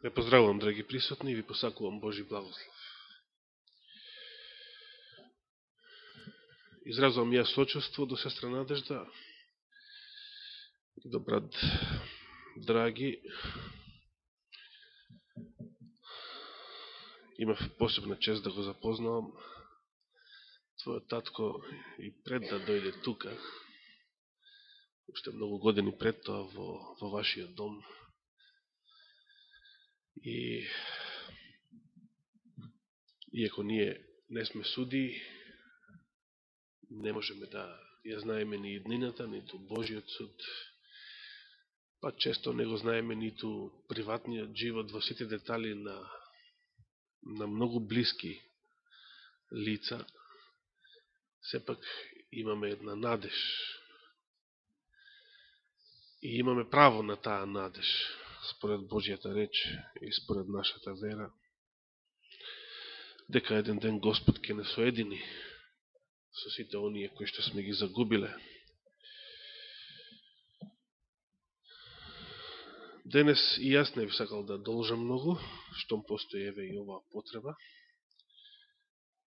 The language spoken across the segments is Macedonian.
Ве поздравувам, драги присутни, и ви посакувам Божи благослов. Изразувам ја сочувство до сестра Надежда и до брат Драги. Имав посебна чест да го запознавам. Твојот татко и пред да дојде тука, уште многу години пред тоа во вашиот дом. И иако ние не сме суди, не можеме да ја знаеме ни иднината, ниту Божиот суд, па често не го знаеме ниту приватниот живот во сите детали на многу блиски лица. Сепак имаме една надеж. И имаме право на таа надеж, според Божијата реч и според нашата вера, дека еден ден Господ ќе не соедини со сите оние кои што сме ги загубиле. Денес и јас не би сакал да должам многу, штом постои еве и оваа потреба,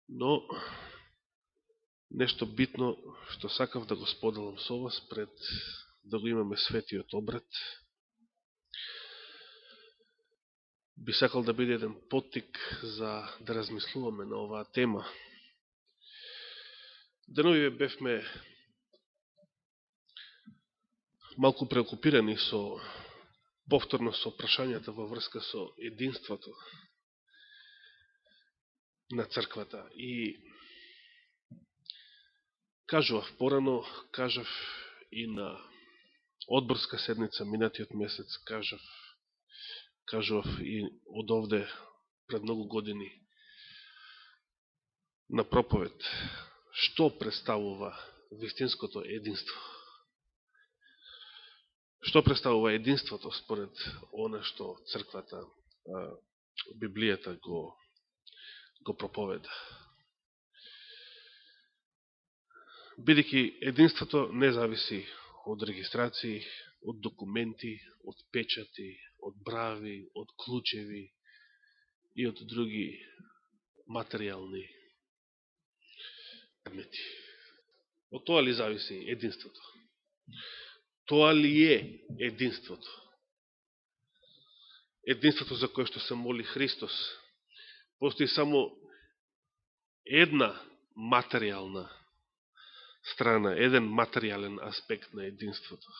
но нешто битно што сакав да го споделам со вас пред да го имаме светиот обред, би сакал да биде еден поттик за да размислуваме на оваа тема. Деновиве бевме малку преокупирани повторно со прашањата во врска со единството на црквата. И кажував порано, кажав и на одборска седница минатиот месец, кажував и од овде пред многу години на проповед. Што представува вистинското единство? Што представува единството според она што црквата, Библијата го проповеда? Бидејќи единството не зависи од регистрации, од документи, од печати, од брави, од клучеви и од други материјални предмети. Од тоа ли зависи единството? Тоа ли е единството? Единството за кое што се моли Христос. Постои само една материјална страна, еден материјален аспект на единството.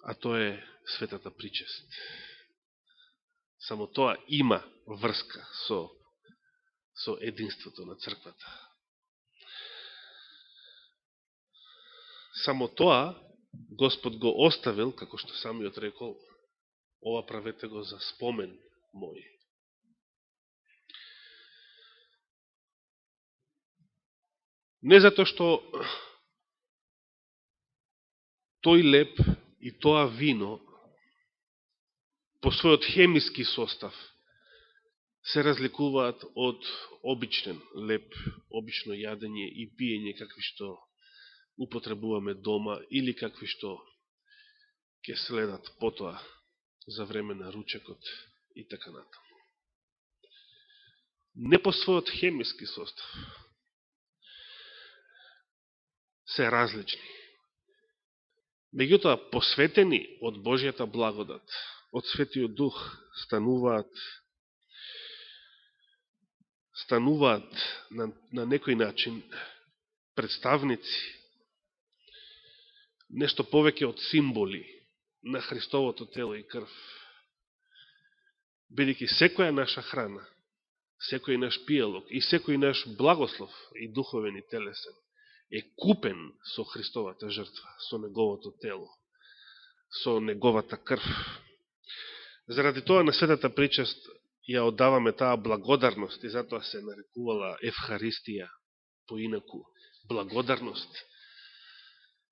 А тоа е светата причест. Само тоа има врска со единството на црквата. Само тоа Господ го оставил, како што самиот рекол, ова правете го за спомен мој. Не зато што тој леп и тоа вино по својот хемиски состав се разликуваат од обичен леп, обично јадење и пиење какви што употребуваме дома или какви што ќе следат потоа за време на ручекот и така натаму. Не по својот хемиски состав се различни. Меѓутоа, посветени од Божијата благодат, од Светиот Дух, стануваат на некој начин представници, нешто повеќе од символи на Христовото тело и крв. Бидејќи секоја наша храна, секој наш пијалок и секој наш благослов и духовен и телесен е купен со Христовата жртва, со неговото тело, со неговата крв. Заради тоа на светата причест ја одаваме таа благодарност и затоа се нарекувала Евхаристија, поинаку благодарност.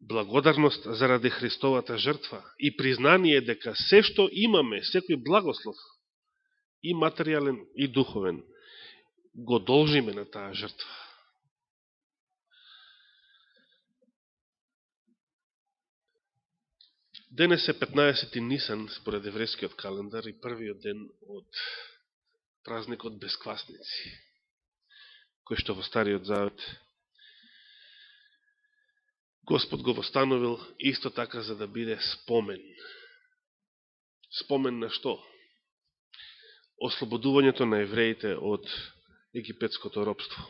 Благодарност заради Христовата жртва и признание дека се што имаме, секој благослов, и материјален и духовен, го должиме на таа жртва. Денес е 15 Нисан според еврејскиот календар и првиот ден од празникот Бесквасници, кој што во Стариот Завет Господ го востановил исто така за да биде спомен. Спомен на што? Ослободувањето на евреите од египетското робство.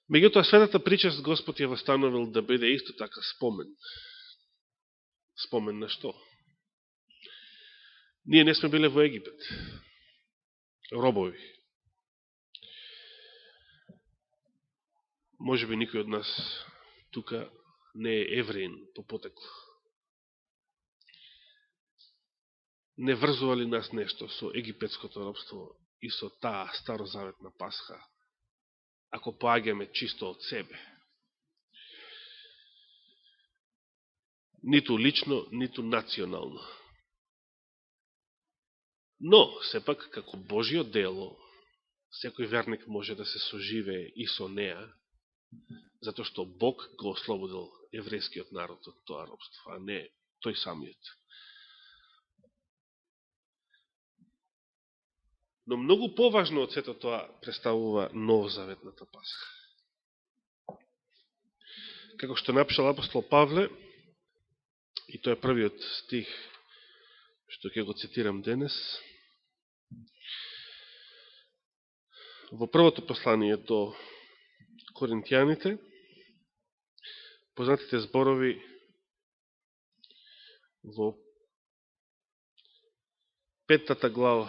Меѓутоа, светата причест Господ ја востановил да биде исто така спомен. Спомен на што? Ние не сме биле во Египет. Робови. Може би никој од нас тука не е евреин по потекло. Не врзува ли нас нешто со египетското робство и со таа старозаветна Пасха, ако поаѓаме чисто од себе? Ниту лично, ниту национално. Но, сепак, како Божјо дело, секој верник може да се соживее и со неа, затоа што Бог го ослободил еврејскиот народ од тоа робство, а не тој самиот. Но многу поважно од сето тоа представува новозаветната Пасха. Како што напишал апостол Павле, и тоа е првиот стих што ќе го цитирам денес, во првото послание до Коринтијаните, познатите зборови во 5 глава.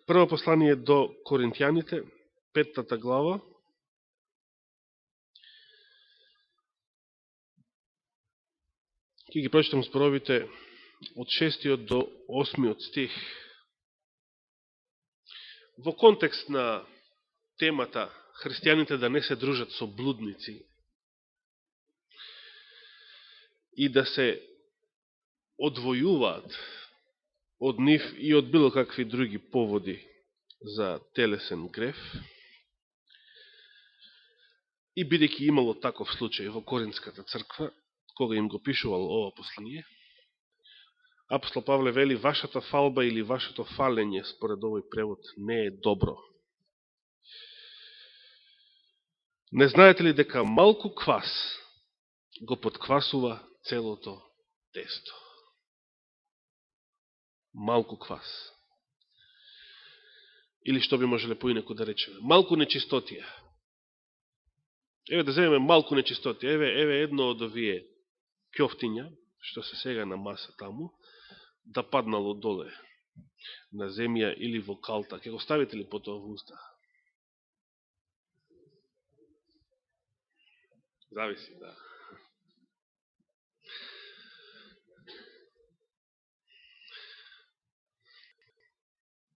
Прво послание до Коринтијаните, 5 глава, ќе ги прочитам зборовите од 6 до 8 стих. Во контекст на темата христијаните да не се дружат со блудници и да се одвојуваат од нив и од било какви други поводи за телесен греф, и бидејќи имало таков случај во Коринската црква, кога им го пишувал ова послание, апостол Павле вели: вашата фалба или вашето фалење, според овој превод, не е добро. Не знаете ли дека малку квас го подквасува целото тесто? Малку квас. Или што би можеле поинеку да речеме? Малку нечистотија. Еве да земеме малку нечистотија. Еве едно од овие ќофтиња, што се сега на маса таму, да паднало доле на земја или во калта. Ке го ставите ли потоа во уста? Зависи, да.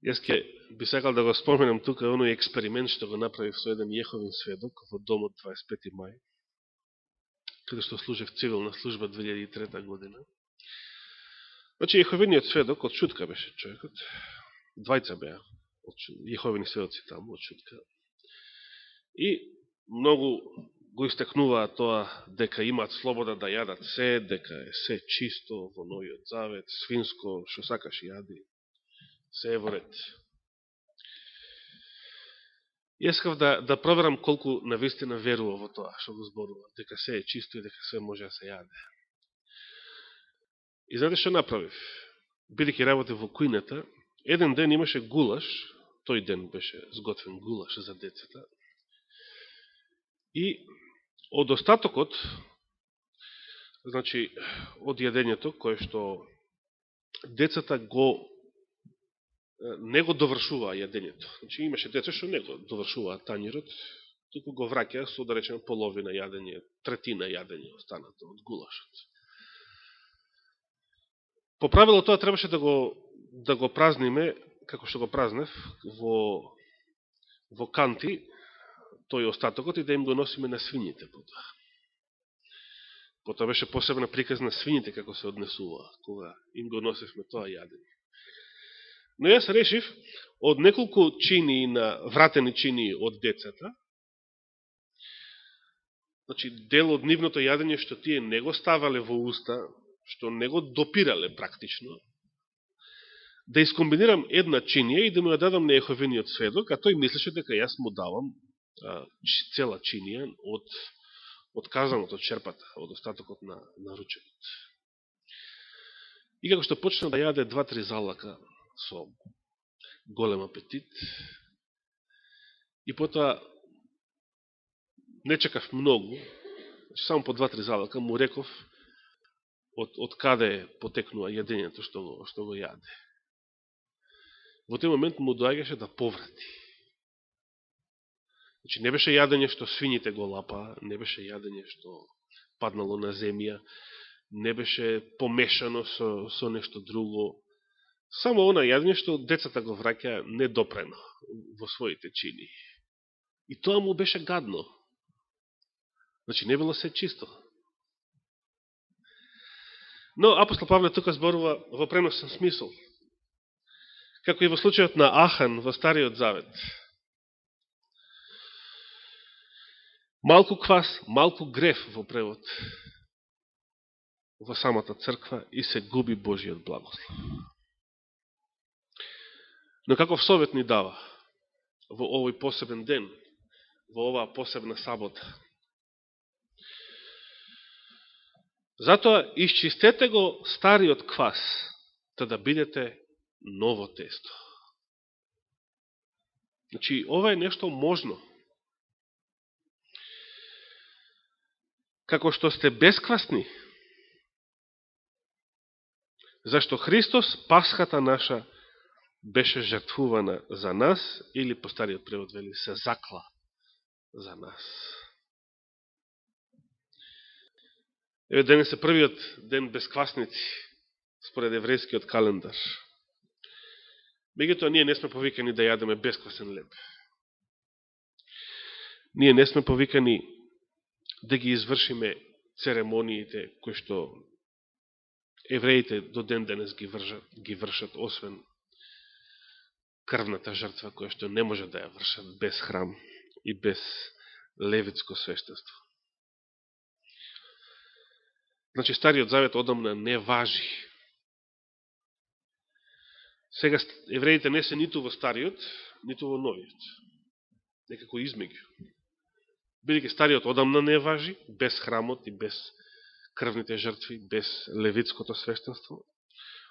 Јас ке би сакал да го споменам тука оној експеримент што го направив со еден Јеховин сведок во домот 25. мај, каде што служев цивилна служба 2003 година. Значи, Јеховиниот сведок, од шутка беше човекот, двајца беа Јеховини сведоци таму, од шутка. И многу го истакнуваа тоа дека имаат слобода да јадат се, дека е се чисто во Новиот Завет, свинско, што сакаш јади, се е во ред. Искав да проверам колку навистина верува во тоа што го зборува, дека се е чисто и дека се може да се јаде. И знаете што направив? Бидејќи работев во кујната, еден ден имаше гулаш, тој ден беше сготвен гулаш за децата, и од остатокот, значи од јадењето кое што децата не го довршуваа јадењето. Значи имаше деца што не го довршуваа тањирот, туку го враќаа со, да речеме, половина јадење, третина јадење останато од гулашот. По правило тоа требаше да го празниме, како што го празнев, во канти, тој остатокот, и да им го носиме на свињите потоа. Потоа беше посебна приказна свињите како се однесува, кога им го носевме тоа јадење. Но јас решив, од неколку чини, вратени чини од децата, Значи, дел од нивното јадење што тие не го ставале во уста, што не го допирале практично, да искомбинирам една чинија и да му ја дадам на Јеховиниот сведок, а тој мислеше дека јас му давам цела чинија од казаното, од черпата, од остатокот на ручекот. И како што почна да јаде 2-3 залака со голем апетит, и потоа не чекав многу, само по 2-3 залака му реков од каде потекнува јадењето што го јаде. Во тој момент му доаѓаше да поврати. Значи, не беше јадење што свињите го лапаа, не беше јадење што паднало на земја, не беше помешано со нешто друго. Само она јадење што децата го враќа недопрено во своите чини. И тоа му беше гадно. Значи, не било се чисто. Но апостол Павле тука зборува во преносен смисол. Како и во случајот на Ахан во Стариот Завет. Малку квас, малку греф во превод во самата црква и се губи Божиот благослов. Но каков совет ни дава во овој посебен ден, во оваа посебна сабота? Затоа исчистете го стариот квас, та да бидете ново тесто. Значи, ова е нешто можно. Како што сте бесквасни, зашто Христос, Пасхата наша, беше жртвувана за нас, или по стариот превод вели, се закла за нас. Еве, денес е првиот ден без квасници, според еврејскиот календар. Меѓутоа, ние не сме повикани да јадеме бесквасен леб. Ние не сме повикани да ги извршиме церемониите кои што евреите до ден денес ги вршат, освен крвната жртва, која што не може да ја вршат без храм и без левитско свештенство. Значи, Стариот Завет одамна не важи. Сега евреите не се ниту во Стариот, ниту во Новиот. Некако измеѓу. Бидејќи Стариот одамна не важи, без храмот и без крвните жртви, без левитското свештенство,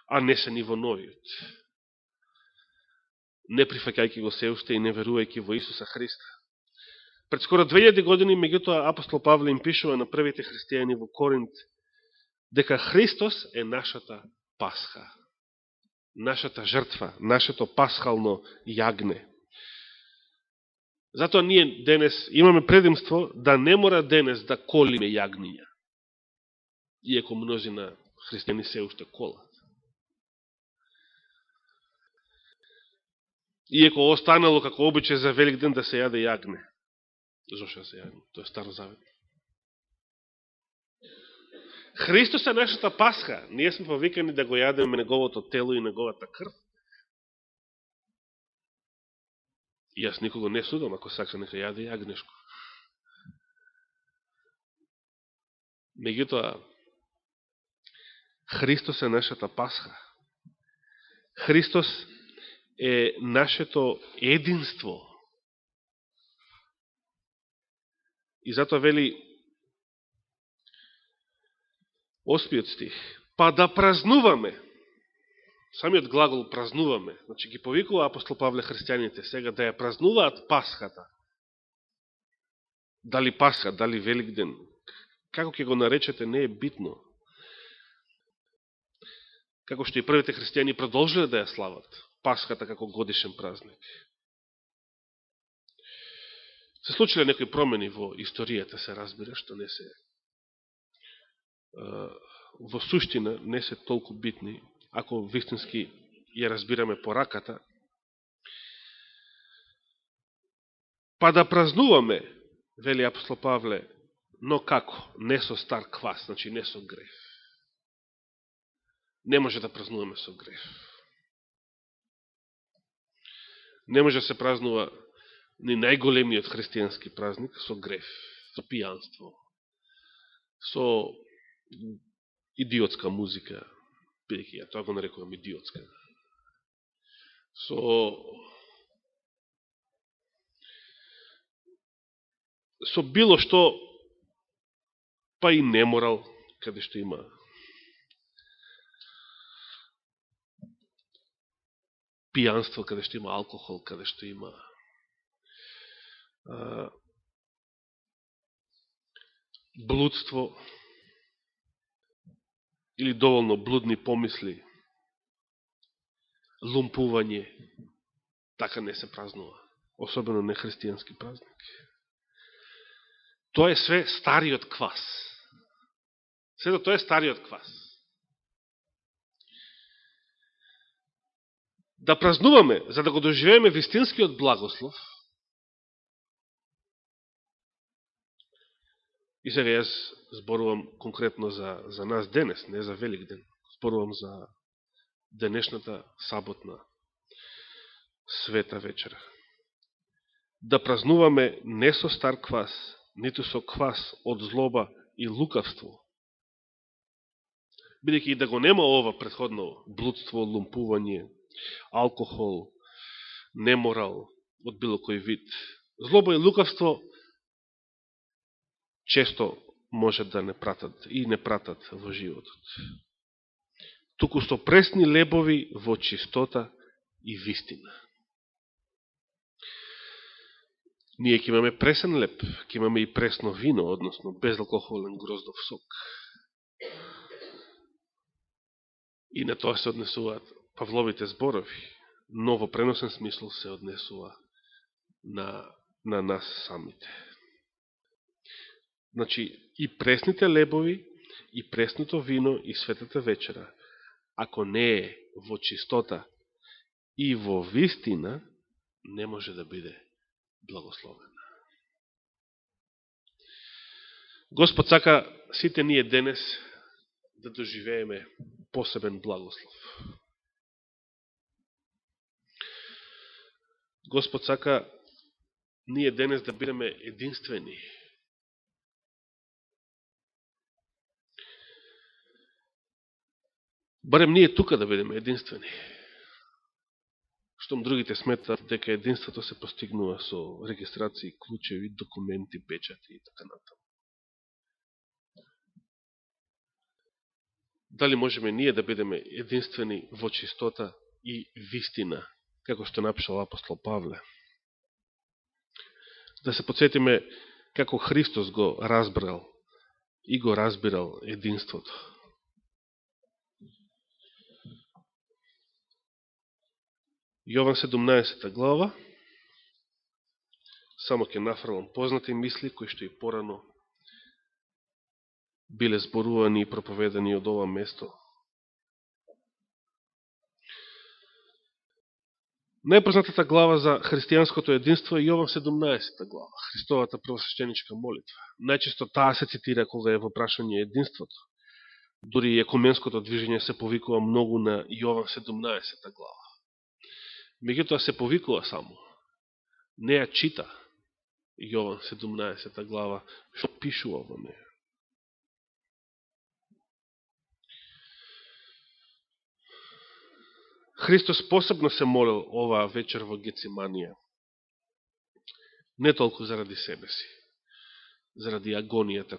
а не се ни во Новиот. Не прифаќајќи го се уште и не верувајќи во Исуса Христа. Пред скоро 2000 години, меѓутоа, апостол Павле им пишува на првите христијани во Коринт дека Христос е нашата Пасха, нашата жртва, нашето пасхално јагне. Затоа ние денес имаме предимство да не мора денес да колиме јагниња, иако мнозина христијани се уште колат. Иако останало како обичај за Велик ден да се јаде јагне. Зошто се јагне? Тоа е старозаветно. Христос е нашата Пасха. Ние сме повикани да го јадеме неговото тело и неговата крв. И јас никого не судам, ако сака нека јаде јагнешко. Меѓутоа, Христос е нашата Пасха. Христос е нашето единство. И затоа вели 8 стих. Па да празнуваме. Самиот глагол празнуваме. Значи ги повикува апостол Павле христијаните сега да ја празнуваат Пасхата. Дали Пасха, дали Велик ден. Како ќе го наречете не е битно. Како што и првите христијани продолжиле да ја слават Пасхата како годишен празник. Се случиле некои промени во историјата, се разбира, што не се во суштина не се толку битни, ако вистински ја разбираме пораката. Па да празнуваме, вели апостол Павле, но како? Не со стар квас, значи не со греф. Не може да празнуваме со греф. Не може да се празнува ни најголемиот христијански празник со греф, со пијанство, со идиотска музика, бидејќи ја тоа го нарекувам идиотска, со било што, па и неморал, каде што има пијанство, каде што има алкохол, каде што има блудство или доволно блудни помисли, лумпување, така не се празнува, особено не христијански празник. Тоа е све стариот квас. Сето тоа е стариот квас. Да празнуваме, за да го доживееме вистинскиот благослов, и сега јас зборувам конкретно за нас денес, не за Велик ден, зборувам за денешната саботна света вечера. Да празнуваме не со стар квас, ниту со квас од злоба и лукавство, бидејќи да го нема ова претходно блудство, лумпување, алкохол, неморал од било кој вид. Злоба и лукавство често може да не пратат и не пратат во животот. Туку со пресни лебови во чистота и вистина. Ние ќе имаме пресен леб, ќе имаме и пресно вино, односно безалкохолен гроздов сок. И на тоа се однесуваат Павловите зборови, но во преносен смисол се однесува на нас самите. Значи, и пресните лебови, и пресното вино, и светата вечера, ако не е во чистота и во вистина, не може да биде благословена. Господ сака сите ние денес да доживееме посебен благослов. Господ сака ние денес да бидеме единствени. Барем ние тука да бидеме единствени. Штом другите сметат дека единството се постигнува со регистрации, клучеви, документи, печати и така натаму. Дали можеме ние да бидеме единствени во чистота и вистина, како што напишал апостол Павле? Да се подсетиме како Христос го разбрал и го разбирал единството. Јован 17 глава, само ќе нафрлам познати мисли, кои што и порано биле зборувани и проповедани од ова место. Најпознатата глава за христијанското единство е Јован 17 глава, Христовата првосвещеничка молитва. Најчесто таа се цитира кога е во прашање единството. Дури и екуменското движење се повикува многу на Јован 17 глава. Меѓутоа се повикува само. Не ја чита Јован 17 глава, што пишува во неја. Христос посебно се молил оваа вечер во Гециманија. Не толку заради себе си, заради агонијата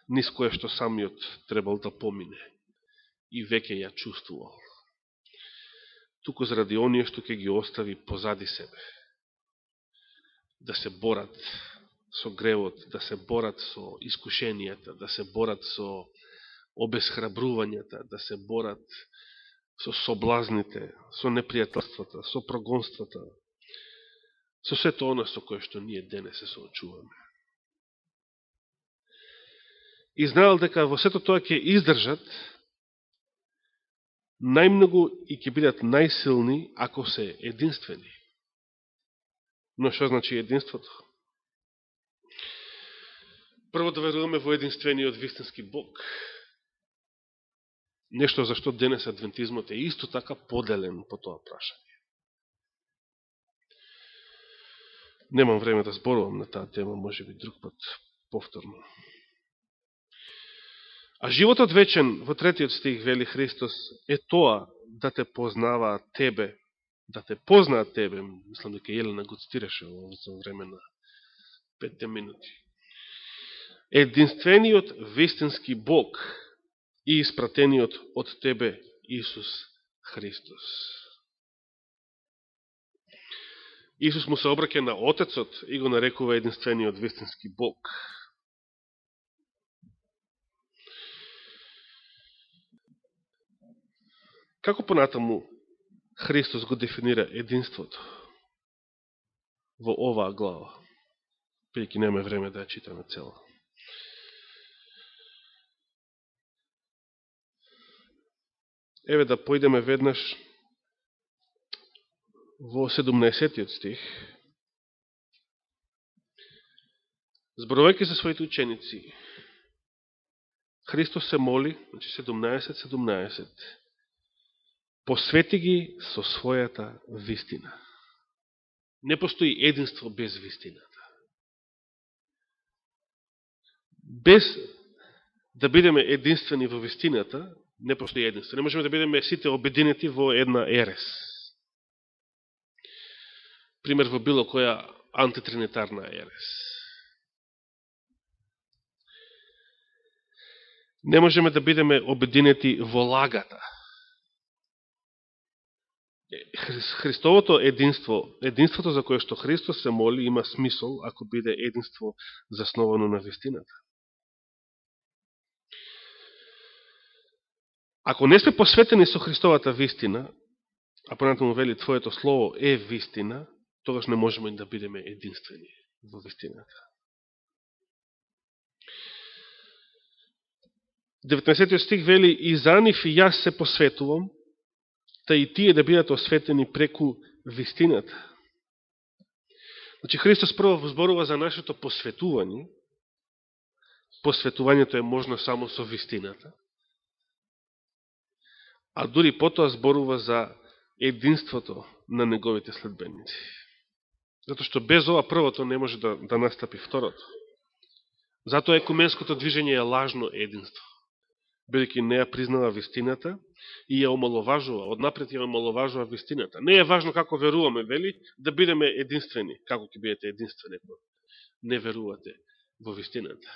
низ која што самиот требал да помине и веќе ја чувствувал. Туку заради оние што ќе ги остави позади себе. Да се борат со гревот, да се борат со искушенијата, да се борат со обесхрабрувањата, да се борат со соблазните, со непријателствата, со прогонствата, со сето оно со кое што ние денес се соочуваме. И знаел дека во сето тоа ќе издржат најмногу и ќе бидат најсилни ако се единствени. Но што значи единството? Прво да веруваме во единствениот вистински Бог. Нешто за што денес адвентизмот е исто така поделен по тоа прашање. Немам време да зборувам на таа тема, може би друг пат повторно. А животот вечен, во 3 стих, вели Христос, е тоа да те познаваат тебе, да те познаат тебе. Мислам дека Елена го цитираше во време на 5 минути. Единствениот вистински Бог и испратениот од тебе Исус Христос. Исус му се обраќа на Отецот и го нарекува единствениот вистински Бог. Како понатаму Христос го дефинира единството во оваа глава? Пејќи нема време да ја читаме цела. Еве да појдеме веднаш во 17 стих. Зборувајќи за своите ученици, Христос се моли, значи 17:17, посвети ги со својата вистина. Не постои единство без вистината. Без да бидеме единствени во вистината, не постои единство. Не можеме да бидеме сите обединети во една ерес. Пример во било која антитринитарна ерес. Не можеме да бидеме обединети во лагата. Христовото единство, единството за кое што Христос се моли, има смисол ако биде единство засновано на вистината. Ако не сме посветени со Христовата вистина, а понатаму вели Твоето Слово е вистина, тогаш не можеме да бидеме единствени во вистината. 19 стих вели: и за нив и јас се посветувам, та и тие да бидат осветени преку вистината. Значи Христос прво зборува за нашето посветување. Посветувањето е можно само со вистината. А дури потоа зборува за единството на неговите следбеници. Зато што без ова првото не може да настапи второто. Зато екуменското движење е лажно единство. Бидејќи не ја признава вистината и ја омаловажува, однапред ја омаловажува вистината. Не е важно како веруваме, вели, да бидеме единствени. Како ќе бидете единствени, ако не верувате во вистината?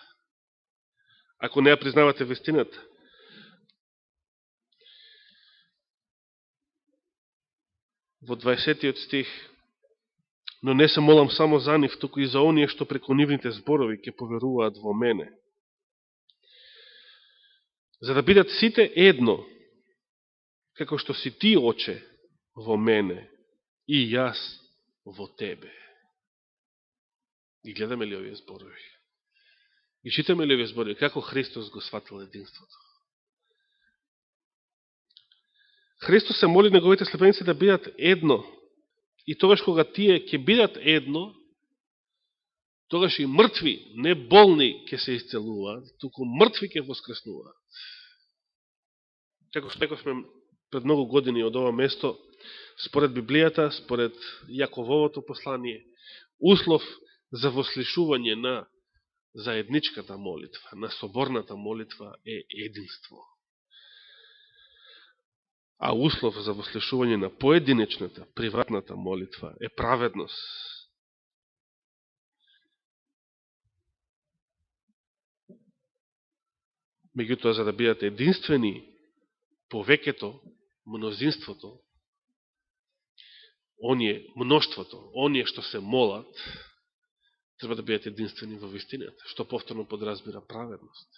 Ако не ја признавате вистината? Во 20 стих: но не се молам само за нив, туку и за оние што преку нивните зборови ќе поверуваат во мене. За да бидат сите едно, како што си ти, Оче, во мене и јас во тебе. И гледаме ли овие зборови? И читаме ли овие зборови? Како Христос го сватил единството? Христос се моли неговите следбеници да бидат едно. И тогаш кога тие ќе бидат едно, тогаш и мртви, не болни, ќе се исцелуваат, туку мртви ќе воскреснуваат. Како што рековме пред многу години од ова место, според Библијата, според Јакововото послание, услов за вослишување на заедничката молитва, на соборната молитва е единство. А услов за вослишување на поединечната, приватната молитва е праведност. Меѓутоа, за да бидат единствени повеќето, мнозинството, оние, мноштвото, оние што се молат, треба да бидат единствени во вистината, што повторно подразбира праведност.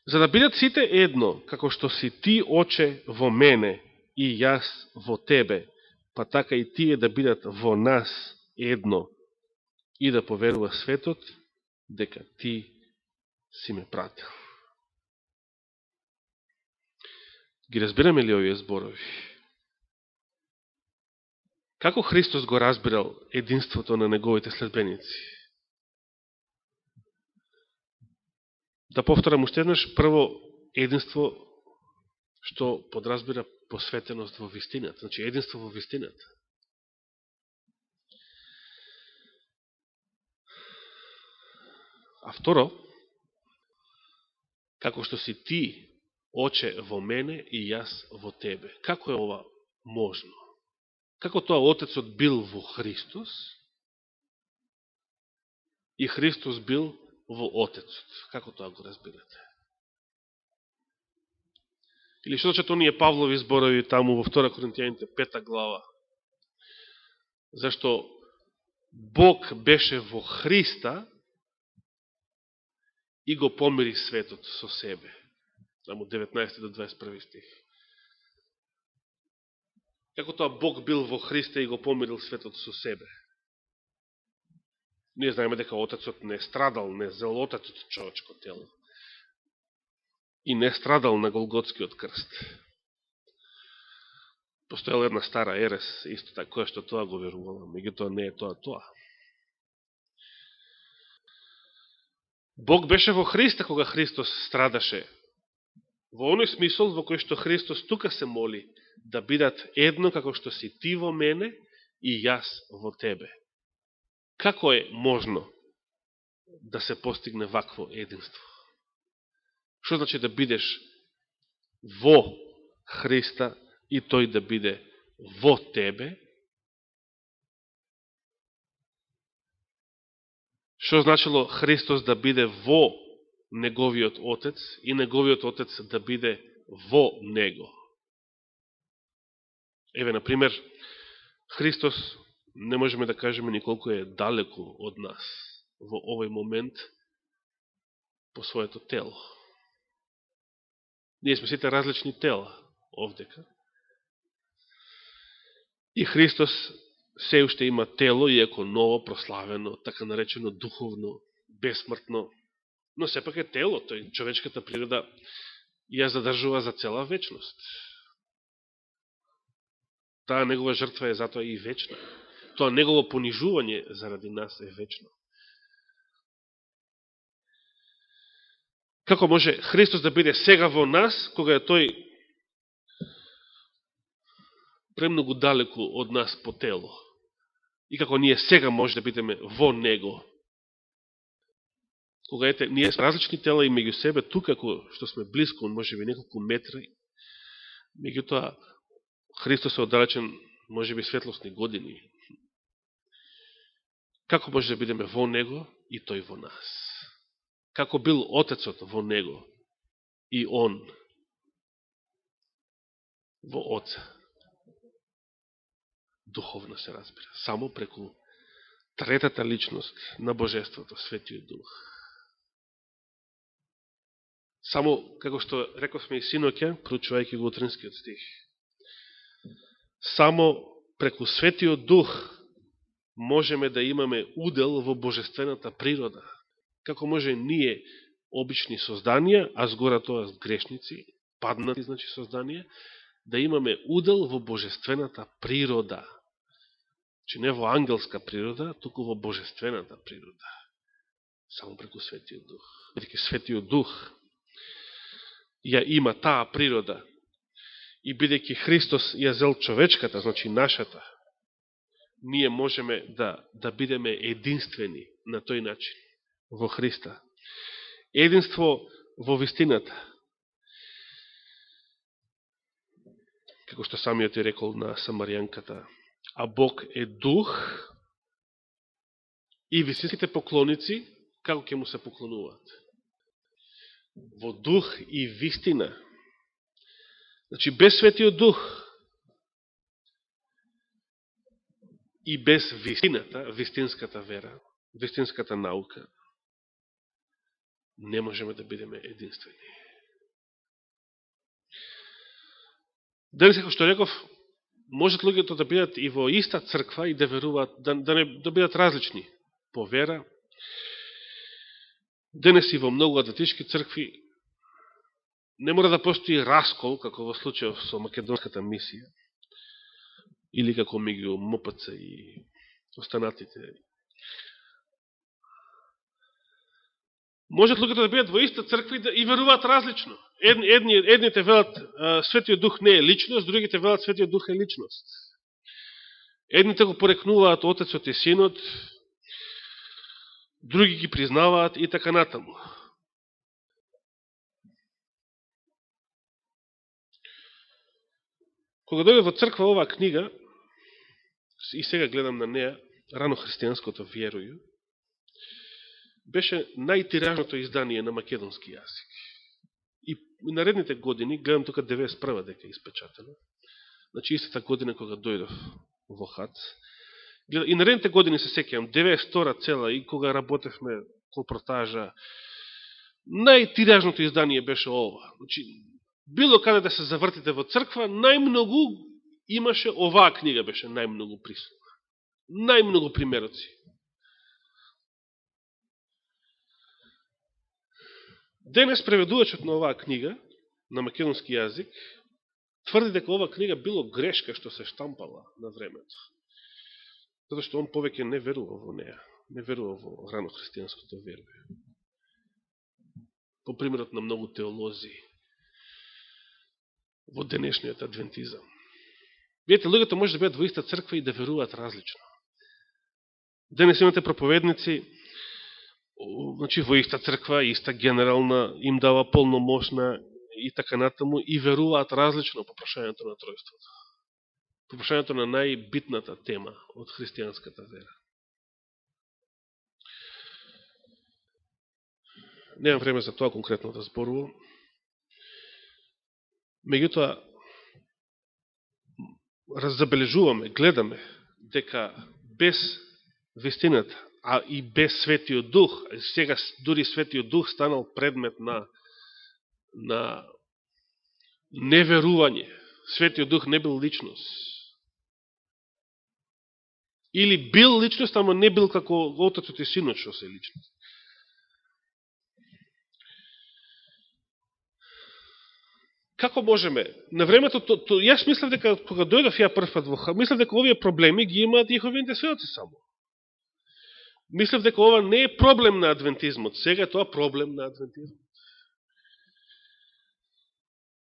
За да бидат сите едно, како што си ти, Оче, во мене и јас во тебе, па така и тие да бидат во нас едно и да поверува светот дека ти си ме пратил. Ги разбираме ли овие зборови? Како Христос го разбирал единството на неговите следбеници? Да повторам уште еднаш, прво единство што подразбира посветеност во вистината, значи единство во вистината. А второ, како што си ти, Оче, во мене и јас во тебе. Како е ова можно? Како тоа Отецот бил во Христос и Христос бил во Отецот? Како тоа го разбирате? Или што значат оние Павлови зборови таму во 2 Коринтијаните 5 глава? Зашто Бог беше во Христа и го помири светот со себе. Таму 19 до 21 стих. Како тоа Бог бил во Христа и го помирил светот со себе? Ние знаеме дека Отецот не страдал, не зел Отецот човечко тело. И не страдал на Голготскиот крст. Постоела една стара ерес, исто така, која што тоа го верувала, меѓутоа не е тоа. Бог беше во Христа кога Христос страдаше. Во оној смисол во кој што Христос тука се моли да бидат едно како што си ти во мене и јас во тебе. Како е можно да се постигне вакво единство? Што значи да бидеш во Христа и тој да биде во тебе? Што значило Христос да биде во неговиот Отец и неговиот Отец да биде во него? Еве, например, Христос не можеме да кажеме николку е далеку од нас во овој момент по своето тело. Ние сме сите различни тела овдека. И Христос се уште има тело, иако ново, прославено, така наречено духовно, бесмртно, но сепак е тело, тој човечката природа ја задржува за цела вечност. Таа негова жртва е затоа и вечна. Тоа негово понижување заради нас е вечно. Како може Христос да биде сега во нас, кога е тој премногу далеку од нас по тело? И како ние сега може да бидеме во него? Кога ние сме различни тела и меѓу себе, тука што сме близко, може би неколку метри, меѓутоа Христос е оддалечен, може би светлосни години. Како може да бидеме во него и тој во нас? Како бил Отецот во него и он во Отца? Духовно се разбира. Само преку третата личност на Божеството, Светиот Дух. Само, како што рековме и синоќа, проучувајќи го утринскиот стих, само преку Светиот Дух можеме да имаме удел во божествената природа. Како може ние, обични созданија, а згора тоа грешници, паднати, значи созданија, да имаме удел во божествената природа. Че не во ангелска природа, туку во божествената природа. Само преку Светиот Дух. Бидејќи Светиот Дух ја има таа природа и бидејќи Христос ја зел човечката, значи нашата, ние можеме да бидеме единствени на тој начин во Христа. Единство во вистината. Како што самиот е рекол на Самаријанката, а Бог е дух и вистинските поклоници како ќе му се поклонуваат? Во дух и вистина. Значи без Светиот Дух и без вистината, вистинската вера, вистинската наука, не можеме да бидеме единствени. Денес, како што реков, можат луѓето да бидат и во иста црква и да веруваат, да бидат различни по вера. Денес и во многу адвентистички цркви не мора да постои раскол, како во случајов со македонската мисија, или како меѓу МПЦ и останатите. Можат луѓето да бидат во иста црква и веруваат различно. Едните велат Светиот Дух не е личност, другите велат Светиот Дух е личност. Едните го порекнуваат Отецот и Синот, други ги признаваат и така натаму. Кога дојде во црква оваа книга, и сега гледам на неја, рано христијанското верою, беше најтиражното издание на македонски јазик. И наредните години, гледам тука 91 дека е испечатено, значи истата година кога дојдов во ХАЦ, и наредните години се сеќавам, 92 цела, и кога работевме колпортажа, најтиражното издание беше ова. Значи, било каде да се завртите во црква, најмногу имаше оваа книга, беше најмногу присутна. Најмногу примероци. Денес преведувачот на оваа книга, на македонски јазик, тврди дека оваа книга било грешка што се штампала на времето. Затоа што он повеќе не верува во неја. Не верува во рано христијанското верие. По примерот на многу теолози во денешниот адвентизам. Видите, луѓето може да бидат во иста црква и да веруваат различно. Денес имате проповедници, значи во иста црква, иста генерална, им дава полномошна и така натаму, и веруваат различно по прашањето на тројството. По прашањето на најбитната тема од христијанската вера. Немам време за тоа конкретно да зборувам. Меѓутоа, забележуваме, гледаме, дека без вистината, а и без Светиот Дух, сега дури Светиот Дух станал предмет на неверување. Светиот Дух не бил личност. Или бил личност, ама не бил како Отецот и Синот што се личност. Како можеме? На времето, јас мислев дека, кога дојдов ја прв пат во ХАЦ, мислев дека овие проблеми ги имаат Јеховите сведоци само. Мислев дека ова не е проблем на адвентизмот. Сега е тоа проблем на адвентизмот.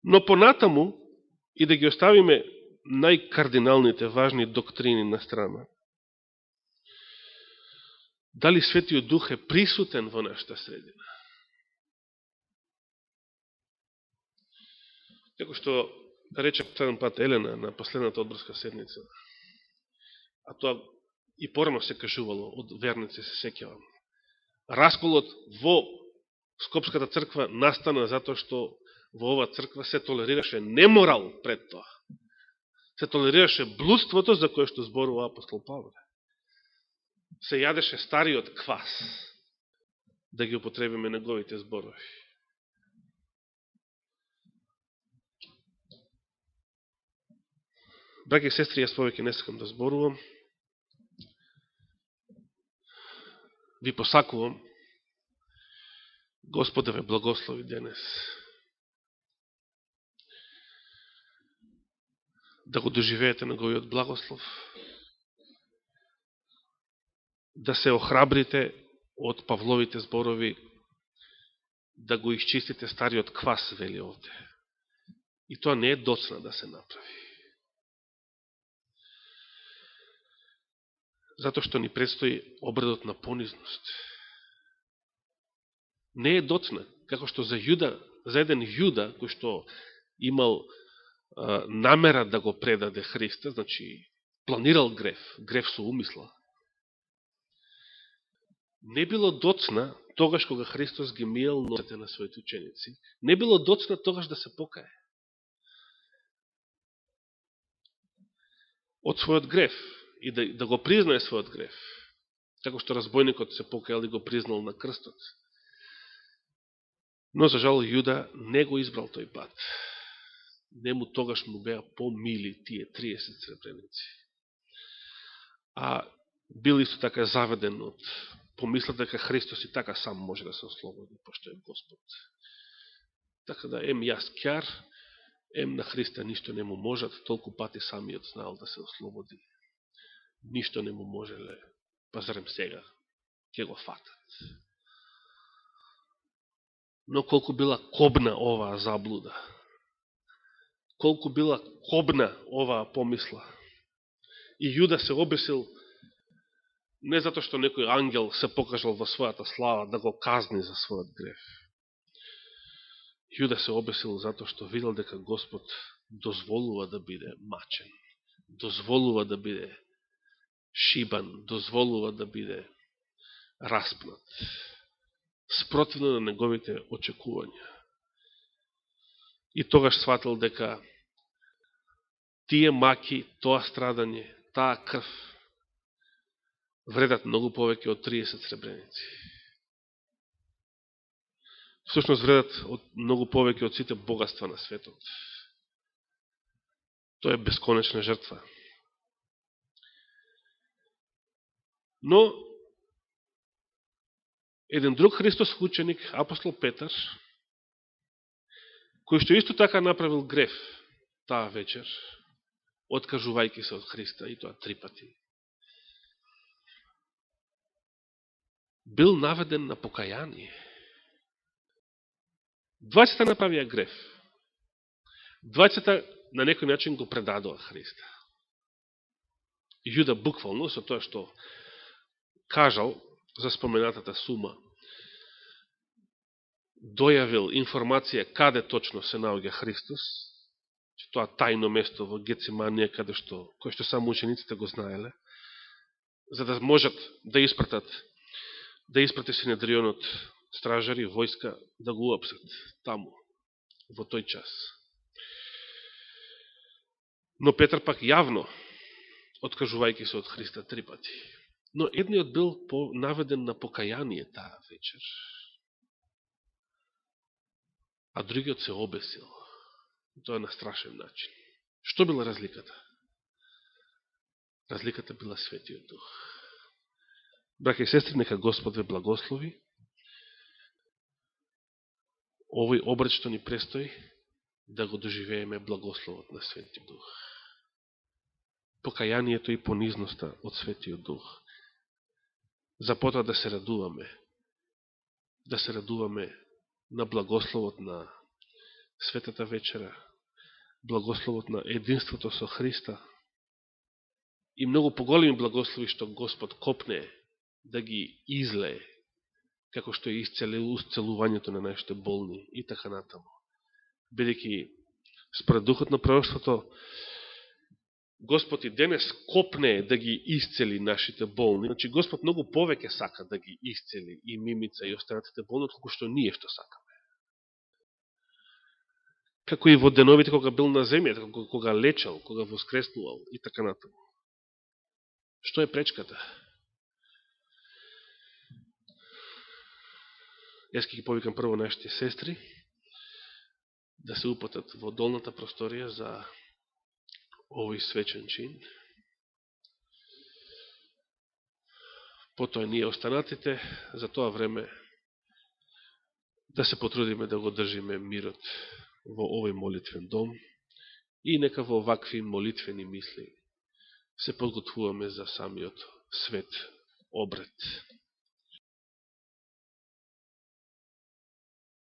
Но понатаму, и да ги оставиме најкардиналните важни доктрини на страна, дали Светиот Дух е присутен во нашата средина? Како што рече следен пат Елена на последната одборска седница, а тоа и порано се кажувало од верници, се сеќавам. Расколот во Скопската црква настана затоа што во оваа црква се толерираше неморал пред тоа. Се толерираше блудството за кое што зборува апостол Павле. Се јадеше стариот квас, да ги употребиме неговите зборови. Браќи и сестри, јас повеќе не сакам да зборувам. Ви посакувам Господ да ве благослови денес. Да го доживеете неговиот благослов. Да се охрабрите од Павловите зборови, да го исчистите стариот квас, вели овде. И тоа не е доцна да се направи. Затоа што ни предстои обредот на понизност. Не е доцна, како што за еден Јуда, кој што имал намера да го предаде Христа, значи планирал греф со умисла. Не било доцна тогаш кога Христос ги миел носите на своите ученици. Не било доцна тогаш да се покае од својот греф и да го признае својот греф. Како што разбойникот се покајал и го признал на крстот. Но, за жал, Јуда не го избрал тој пат. Нему тогаш му беа помили тие 30 сребреници. А бил исто така заведен од помислата дека Христос и така сам може да се ослободи, пошто е Господ. Така да, ем јас ќар, ем на Христа ништо не му можат, толку пати самиот знаел да се ослободи. Ништо не му можеле, па зарем сега ќе го фатат. Но колку била кобна оваа заблуда, колку била кобна оваа помисла. И Јуда се обесил Не затоа што некој ангел се покажал во својата слава да го казни за својот греф. Јуда се обесил затоа што видел дека Господ дозволува да биде мачен, дозволува да биде шибан, дозволува да биде распнат, спротивно на неговите очекувања. И тогаш сватил дека тие маки, тоа страдање, таа крв вредат многу повеќе од 30 сребреници. Всушност вредат многу повеќе од сите богатства на светот. Тоа е бесконечна жртва. Но, еден друг Христос ученик, апостол Петар, кој што исто така направил греф таа вечер, откажувајќи се од Христа, и тоа 3 пати, бил наведен на покаяние. Двајцата направија греф. Двајцата на некој начин го предадоа Христа. Јуда буквално, со тоа што кажал за споменатата сума, дојавил информација каде точно се наоѓа Христос, че тоа тајно место во Гециманија, кој што само учениците го знаеле, за да можат да испрати Синедрионот, стражари, војска, да го уапсат таму, во тој час. Но Петар пак јавно, откажувајќи се од Христа 3 пати. Но едниот бил наведен на покаяние таа вечер, а другиот се обесил. Тоа на страшен начин. Што била разликата? Разликата била Светиот Дух. Браќа и сестри, нека Господ ве благослови. Овој обред што ни престои, да го доживееме благословот на Светиот Дух. Покајанието и понизноста од Светиот Дух. За потоа да се радуваме на благословот на Светата вечера, благословот на единството со Христа и многу поголеми благослови што Господ копне да ги излее, како што е исцелувањето на нашите болни и така натаму. Бидејќи според духот на пророштвото, Господ и денес копне да ги исцели нашите болни. Значи Господ многу повеќе сака да ги исцели и Мимица и останатите болни, колку што ние што сакаме. Како и во деновите кога бил на земјата, кога лечал, кога воскреснувал и така натаму. Што е пречката? Јас ќе ги повикам прво нашите сестри да се упатат во долната просторија за овој свечен чин. Потоа ние останатите за тоа време да се потрудиме да го држиме мирот во овој молитвен дом и нека во вакви молитвени мисли се подготвуваме за самиот свет обред.